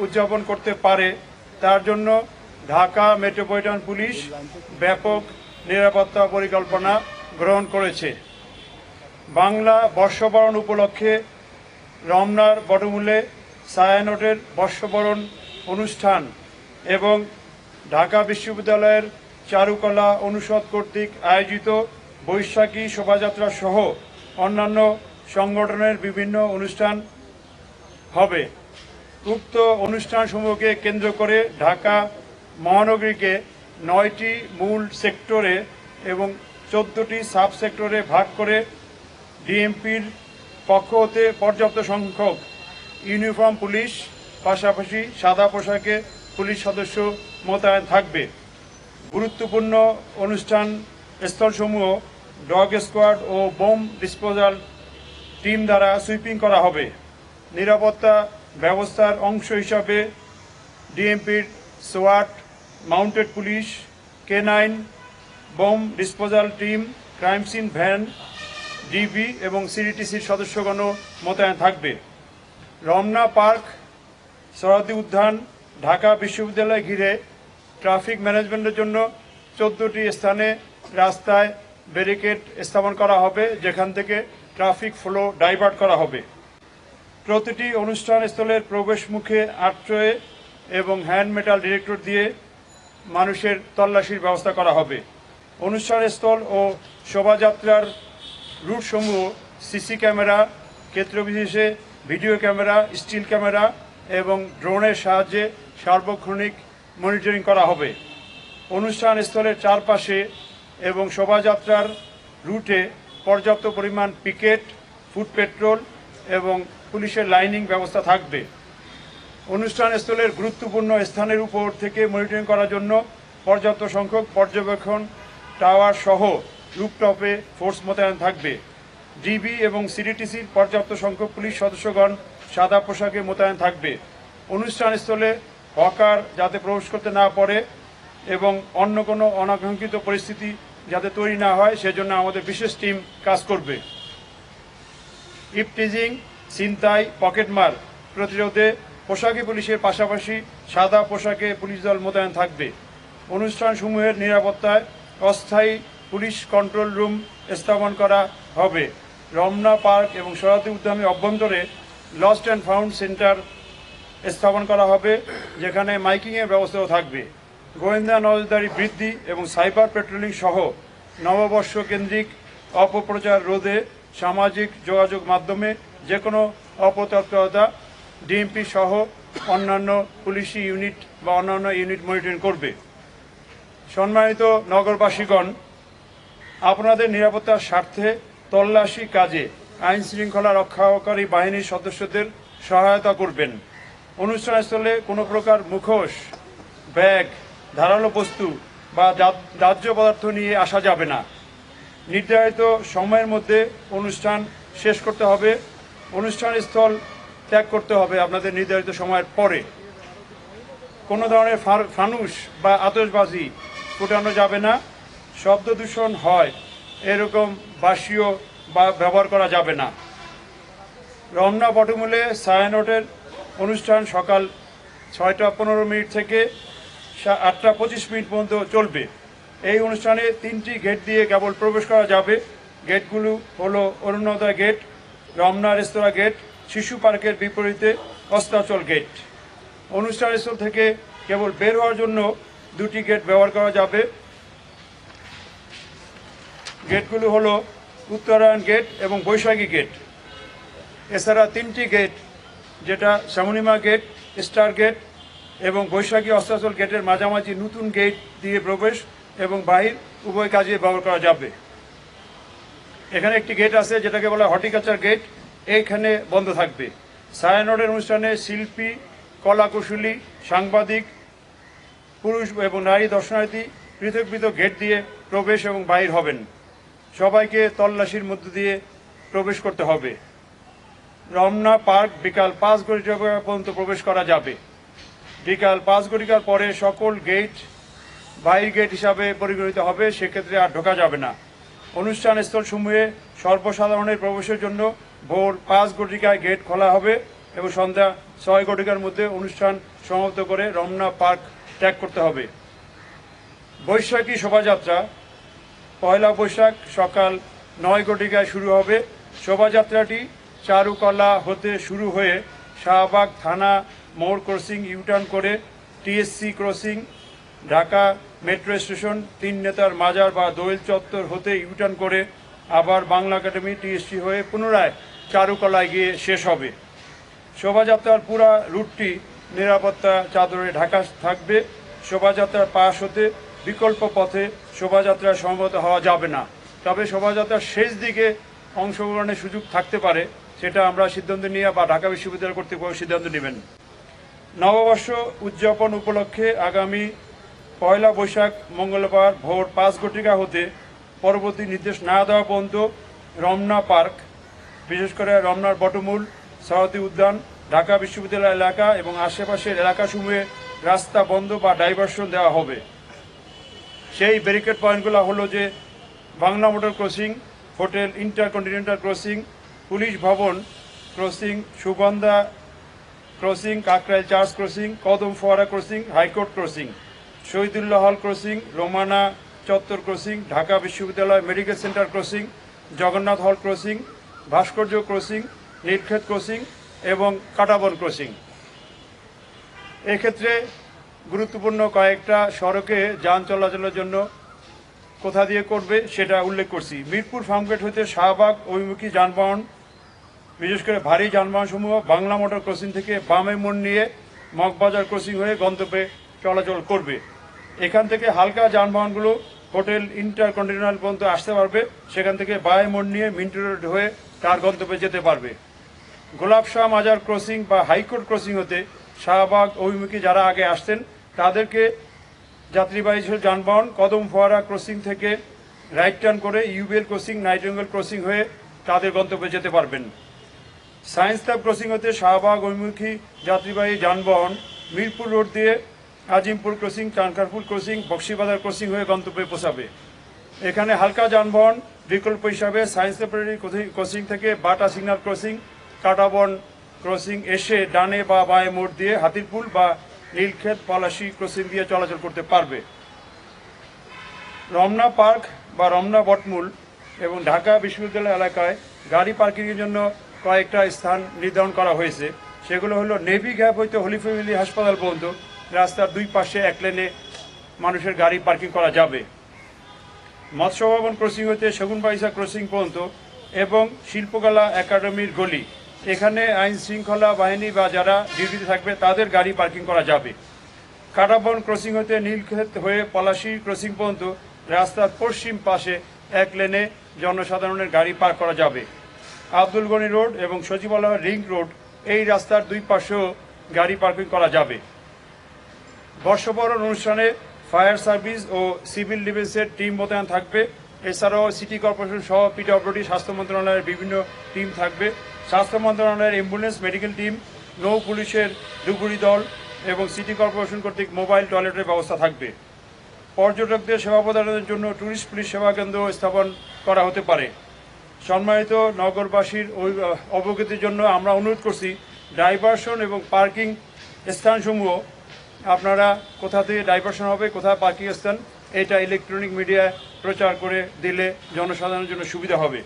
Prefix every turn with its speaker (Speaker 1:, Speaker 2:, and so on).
Speaker 1: উদযাপন করতে পারে তার জন্য ঢাকা মেট্রোপলিটন পুলিশ ব্যাপক নিরাপত্তা পরিকল্পনা গ্রহণ করেছে। বাংলা বর্ষবরণ উপলক্ষে রমনার বটমূলে ছায়ানটের বর্ষবরণ অনুষ্ঠান এবং ঢাকা বিশ্ববিদ্যালয়ের চারুকলা অনুষদ কর্তৃক আয়োজিত বৈশাখী শোভাযাত্রা সহ অন্যান্য সংগঠনের বিভিন্ন অনুষ্ঠান হবে। উক্ত অনুষ্ঠানসমূহকে কেন্দ্র করে ঢাকা মহানগরীকে 9টি মূল সেক্টরে এবং 14টি সাব সেক্টরে ভাগ করে ডিএমপির পক্ষ হতে পর্যাপ্ত সংখ্যক ইউনিফর্ম পুলিশ পাশাপাশি সাদা পোশাকে পুলিশ সদস্য মোতায়েন থাকবে। গুরুত্বপূর্ণ অনুষ্ঠান স্থলসমূহ ডগ স্কোয়াড ও বোম ডিসপোজাল টিম দ্বারা সুইপিং করা হবে। নিরাপত্তা ব্যবস্থার অংশ হিসাবে ডিএমপির সোয়াট, mounted police, K9, bomb disposal team, crime scene van, DB এবং সিডিটিসির সদস্যগণ মোতায়েন থাকবে। রমনা পার্ক, সরোয়ার্দী উদ্যান, ঢাকা বিশ্ববিদ্যালয় ঘিরে ট্রাফিক ম্যানেজমেন্টের জন্য 14টি স্থানে রাস্তায় ব্যারিকেড স্থাপন করা হবে, যেখান থেকে ট্রাফিক ফ্লো ডাইভার্ট করা হবে। প্রতিটি অনুষ্ঠান স্থলের প্রবেশ মুখে আর্ট্রয়ে এবং হ্যান্ড মেটাল ডিটেক্টর দিয়ে মানুষের তল্লাশির ব্যবস্থা করা হবে। অনুষ্ঠান স্থল ও শোভাযাত্রার রুটসমূহ সিসি ক্যামেরা, ক্ষেত্রবিশেষে ভিডিও ক্যামেরা, স্টিল ক্যামেরা এবং ড্রোনের সাহায্যে সার্বক্ষণিক মনিটরিং করা হবে। অনুষ্ঠান স্থলের চারপাশে এবং শোভাযাত্রার রুটে পর্যাপ্ত পরিমাণ পিকেট, ফুট পেট্রোল এবং পুলিশের লাইনিং ব্যবস্থা থাকবে। অনুষ্ঠান স্থলের গুরুত্বপূর্ণ স্থানের উপর থেকে মনিটরিং করার জন্য পর্যাপ্ত সংখ্যক পর্যবেক্ষণ টাওয়ার সহ রুফটপে ফোর্স মোতায়েন থাকবে। ডিবি এবং সিডিটিসির পর্যাপ্ত সংখ্যক পুলিশ সদস্যগণ সাদা পোশাকে মোতায়েন থাকবে। অনুষ্ঠান স্থলে হকার যাতে প্রবেশ করতে না পারে এবং অন্য কোনো অনাকাঙ্ক্ষিত পরিস্থিতি যাতে তৈরি না হয় সেজন্য আমাদের বিশেষ টিম কাজ করবে। ইফটিজিং, ছিনতাই, পকেটমার প্রতিরোধে পোশাকি পুলিশের পাশাপাশি সাদা পোশাকে পুলিশ দল মোতায়েন থাকবে। অনুষ্ঠানসমূহের নিরাপত্তায় অস্থায়ী পুলিশ কন্ট্রোল রুম স্থাপন করা হবে। রমনা পার্ক এবং সরোয়ার্দী উদ্যানের অভ্যন্তরে লস্ট অ্যান্ড ফাউন্ড সেন্টার স্থাপন করা হবে, যেখানে মাইকিংয়ের ব্যবস্থাও থাকবে। গোয়েন্দা নজরদারি বৃদ্ধি এবং সাইবার পেট্রোলিং সহ নববর্ষ কেন্দ্রিক অপপ্রচার রোধে সামাজিক যোগাযোগ মাধ্যমে যে কোনো অপতৎপরতা ডিএমপি সহ অন্যান্য পুলিশি ইউনিট বা অন্যান্য ইউনিট মনিটরিং করবে। সম্মানিত নগরবাসীগণ, আপনাদের নিরাপত্তার স্বার্থে তল্লাশি কাজে আইন শৃঙ্খলা রক্ষাকারী বাহিনীর সদস্যদের সহায়তা করবেন। অনুষ্ঠানস্থলে কোনো প্রকার মুখোশ, ব্যাগ, ধারালো বস্তু বা দাহ্য পদার্থ নিয়ে আসা যাবে না। নির্ধারিত সময়ের মধ্যে অনুষ্ঠান শেষ করতে হবে। অনুষ্ঠানস্থল ত্যাগ করতে হবে আপনাদের নির্ধারিত সময়ের পরে। কোনো ধরনের ফানুস বা আতশবাজি ফোটানো যাবে না। শব্দ দূষণ হয় এরকম বাঁশিও বা ব্যবহার করা যাবে না। রমনা বটমূলে ছায়ানটের অনুষ্ঠান সকাল 6টা 15 থেকে 8টা 25 পর্যন্ত চলবে। এই অনুষ্ঠানে 3টি গেট দিয়ে কেবল প্রবেশ করা যাবে। গেটগুলো হলো অরুণোদয় গেট, রমনা রেস্তোরাঁ গেট, শিশু পার্কের বিপরীতে অস্তাচল গেট। অনুষ্ঠানস্থল থেকে কেবল বের হওয়ার জন্য 2টি গেট ব্যবহার করা যাবে। গেটগুলো হলো উত্তরায়ণ গেট এবং বৈশাখী গেট। এছাড়া 3টি গেট, যেটা শ্যামনিমা গেট, স্টার গেট এবং বৈশাখী অস্তাচল গেটের মাঝামাঝি নতুন গেট দিয়ে প্রবেশ এবং বাহির উভয় কাজে ব্যবহার করা যাবে। এখানে একটি গেট আছে যেটাকে বলা হর্টিকালচার গেট, এইখানে বন্ধ থাকবে। ছায়ানটের অনুষ্ঠানে শিল্পী, কলাকুশলী, সাংবাদিক, পুরুষ এবং নারী দর্শনার্থী পৃথক পৃথক গেট দিয়ে প্রবেশ এবং বাহির হবেন। সবাইকে তল্লাশির মধ্য দিয়ে প্রবেশ করতে হবে। রমনা পার্ক বিকাল 5 ঘটিকা পর্যন্ত প্রবেশ করা যাবে। বিকাল 5 ঘটিকার পরে সকল গেট বাহির গেট হিসাবে পরিগণিত হবে, সেক্ষেত্রে আর ঢোকা যাবে না। অনুষ্ঠান স্থলসমূহে সর্বসাধারণের প্রবেশের জন্য ভোর 5 ঘটিকায় গেট খোলা হবে এবং সন্ধ্যা 6 ঘটিকার মধ্যে অনুষ্ঠান সমাপ্ত করে রমনা পার্ক ত্যাগ করতে হবে। বৈশাখী শোভাযাত্রা পয়লা বৈশাখ সকাল 9 ঘটিকায় শুরু হবে। শোভাযাত্রাটি চারুকলা হতে শুরু হয়ে শাহবাগ থানা মোড় ক্রসিং ইউটার্ন করে TSC crossing, Dhaka metro station, তিন নেতার মাজার বা দোয়েল চত্বর হতে ইউটার্ন করে আবার বাংলা একাডেমি টিএসসি হয়ে পুনরায় চারুকলায় গিয়ে শেষ হবে। শোভাযাত্রার পুরা রুটটি নিরাপত্তা চাদরে ঢাকা থাকবে। শোভাযাত্রার পাশ হতে বিকল্প পথে শোভাযাত্রায় সমবেত হওয়া যাবে না, তবে শোভাযাত্রার শেষ দিকে অংশগ্রহণের সুযোগ থাকতে পারে, সেটা আমরা সিদ্ধান্ত নিয়ে বা ঢাকা বিশ্ববিদ্যালয় কর্তৃপক্ষ সিদ্ধান্ত নেবেন। নববর্ষ উদযাপন উপলক্ষে আগামী পয়লা বৈশাখ মঙ্গলবার ভোর 5 ঘটিকা হতে পরবর্তী নির্দেশ না দেওয়া পর্যন্ত রমনা পার্ক, বিশেষ করে রমনার বটমূল, সরোয়ার্দী উদ্যান, ঢাকা বিশ্ববিদ্যালয় এলাকা এবং আশেপাশের এলাকাসমূহে রাস্তা বন্ধ বা ডাইভারশন দেওয়া হবে। সেই ব্যারিকেড পয়েন্টগুলো হলো যে Bangla motor crossing, hotel InterContinental crossing, police ভবন crossing, Sugandha crossing, Kakrail church crossing, Kadam Foara crossing, high court crossing, Shahidullah হল ক্রসিং, রোমানা চত্বর ক্রসিং, ঢাকা বিশ্ববিদ্যালয় মেডিকেল সেন্টার ক্রসিং, জগন্নাথ হল ক্রসিং, ভাস্কর্য ক্রসিং, নীলক্ষেত ক্রসিং এবং কাটাবন ক্রসিং। এক্ষেত্রে গুরুত্বপূর্ণ কয়েকটা সড়কে যান চলাচলের জন্য কোথা দিয়ে করবে সেটা উল্লেখ করছি। মিরপুর ফার্মগেট হতে শাহবাগ অভিমুখী যানবাহন, বিশেষ করে ভারী যানবাহনসমূহ বাংলা মোটর ক্রসিং থেকে বামে মোড় নিয়ে মগবাজার ক্রসিং হয়ে গন্তব্যে চলাচল করবে। এখান থেকে হালকা যানবাহনগুলো হোটেল ইন্টারকন্টিনেন্টাল পর্যন্ত আসতে পারবে, সেখান থেকে বামে মোড় নিয়ে মিন্টু রোড হয়ে তার গন্তব্যে যেতে পারবে। গোলাপ শাহ মাজার ক্রসিং বা হাইকোর্ট ক্রসিং হতে শাহবাগ অভিমুখী যারা আগে আসতেন তাদেরকে যাত্রীবাহী যানবাহন কদম ফোয়ারা ক্রসিং থেকে রাইট টার্ন করে ইউবিএল ক্রসিং, নাইটেঙ্গেল ক্রসিং হয়ে তাদের গন্তব্যে যেতে পারবেন। সায়েন্স ক্লাব ক্রসিং হতে শাহবাগ অভিমুখী যাত্রীবাহী যানবাহন মিরপুর রোড দিয়ে Azimpur crossing, Tankarpur crossing, Bakshibazar crossing হয়ে গন্তব্যে পৌঁছাবে। এখানে হালকা যানবাহন বিকল্প হিসাবে সায়েন্স ল্যাবরেটরি ক্রসিং থেকে বাটা সিগন্যাল ক্রসিং, কাটাবন ক্রসিং এসে ডানে বা বাঁয়ে মোড় দিয়ে হাতিরপুল বা নীলক্ষেত পলাশী ক্রসিং দিয়ে চলাচল করতে পারবে। রমনা পার্ক বা রমনা বটমূল এবং ঢাকা বিশ্ববিদ্যালয় এলাকায় গাড়ি পার্কিংয়ের জন্য কয়েকটা স্থান নির্ধারণ করা হয়েছে। সেগুলো হলো নেভি গ্যাপ হইতে হোলি ফ্যামিলি হাসপাতাল পর্যন্ত রাস্তার দুই পাশে এক লেনে মানুষের গাড়ি পার্কিং করা যাবে। মৎস্য ভবন ক্রসিং হইতে সেগুনবাগিচা ক্রসিং পর্যন্ত এবং শিল্পকলা একাডেমির গলি, এখানে আইন শৃঙ্খলা বাহিনী বা যারা ডিউটিতে থাকবে তাদের গাড়ি পার্কিং করা যাবে। কাটাবন ক্রসিং হতে নীলক্ষেত হয়ে পলাশী ক্রসিং পর্যন্ত রাস্তার পশ্চিম পাশে এক লেনে জনসাধারণের গাড়ি পার্ক করা যাবে। আব্দুল গনি রোড এবং সচিবালয় রিং রোড, এই রাস্তার দুই পাশেও গাড়ি পার্কিং করা যাবে। বর্ষবরণ অনুষ্ঠানে ফায়ার সার্ভিস ও সিভিল ডিফেন্সের টিম মোতায়েন থাকবে। এছাড়াও সিটি কর্পোরেশন সহ পিডব্লিউডি, স্বাস্থ্য মন্ত্রণালয়ের বিভিন্ন টিম থাকবে। স্বাস্থ্য মন্ত্রণালয়ের অ্যাম্বুলেন্স, মেডিকেল টিম, নৌ পুলিশের ডুবুরি দল এবং সিটি কর্পোরেশন কর্তৃক মোবাইল টয়লেটের ব্যবস্থা থাকবে। পর্যটকদের সেবা প্রদানের জন্য ট্যুরিস্ট পুলিশ সেবা কেন্দ্র স্থাপন করা হতে পারে। সম্মানিত নগরবাসীর অবগতির জন্য আমরা অনুরোধ করছি, ডাইভারশন এবং পার্কিং স্থানসমূহ আপনারা কোথা থেকে ডাইভারশন হবে, কোথায় পার্কিং স্থান, এটা ইলেকট্রনিক মিডিয়ায় প্রচার করে দিলে জনসাধারণের জন্য সুবিধা হবে।